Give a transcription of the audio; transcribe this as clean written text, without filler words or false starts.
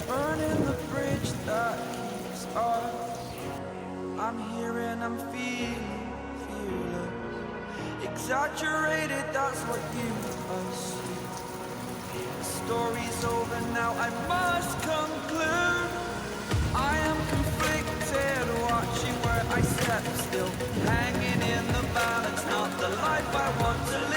Burning the bridge that keeps us. I'm here and I'm feeling fearless. Exaggerated, that's what you assume. The story's over now, I must conclude. I am conflicted, watching where I step still, hanging in the balance, not the life I want to live.